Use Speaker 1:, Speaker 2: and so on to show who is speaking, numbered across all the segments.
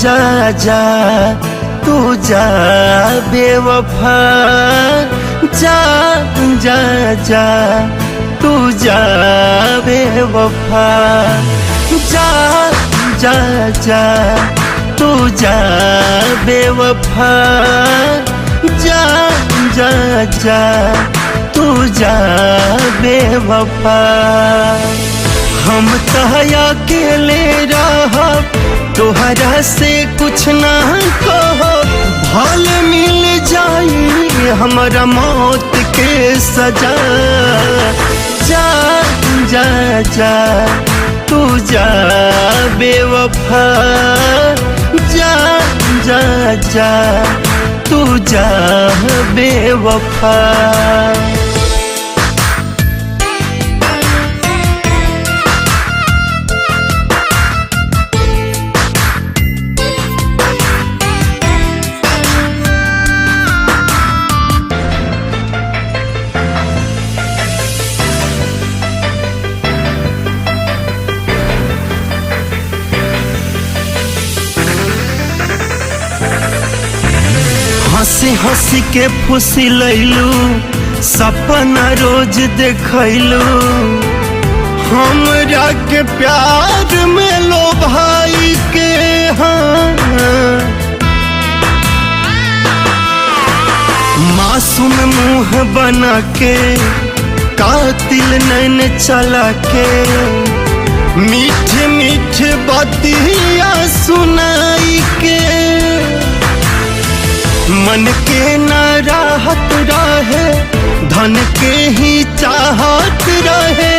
Speaker 1: जा जा तू जा बेवफा, जा जा जा तू जा बेवफा, जा जा जा तू जा बेवफा, जा जा जा तू जा बेवफा। हम तहया अकेले रहा तोहरा से कुछ ना कहो, भल मिल जाई हमारा मौत के सजा, जा जा जा तू जा बेवफा, जा जा जा तू जा बेवफा। हंसी हंसी के फुसी लैलू, सपना रोज देखैलू, हमरा के प्यार में लो भाई के। हाँ मासूम मुँह बना के कातिल नैन चला के, मीठे मीठे बातिया सुनाई के, मन के ना राहत रहे धन के ही चाहत रहे,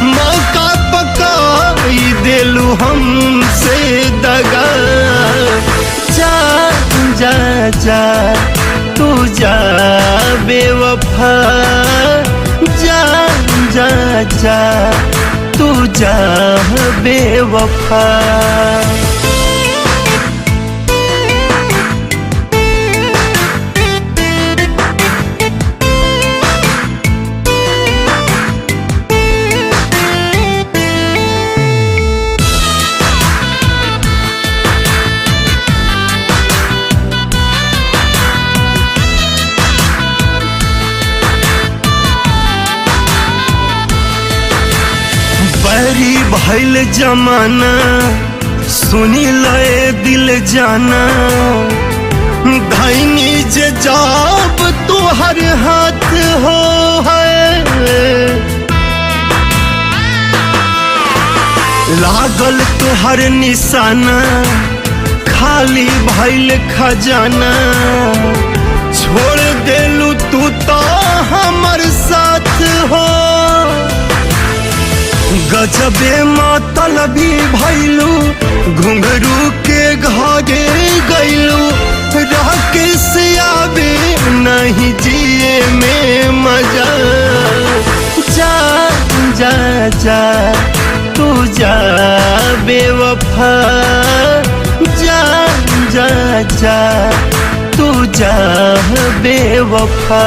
Speaker 1: मौका पकाई देलू हमसे दगा, जा जा जा तू जा बेवफा, जा जा जा तू जा बेवफा। बैरी भइल जमाना सुनी लए दिल जाना, धैनी जे जाब तुहर हाथ हो है, लागल तुहर निशाना खाली भइल खजाना, छोड़ देलू तू तो हमर साथ हो, गजबे मतलबी भैलू घुंघरू के घरे गैलू, रह के से आवे नहीं जिए में मजा, जा जा जा तू जा बेवफा, जा जा जा तू जा बेवफा।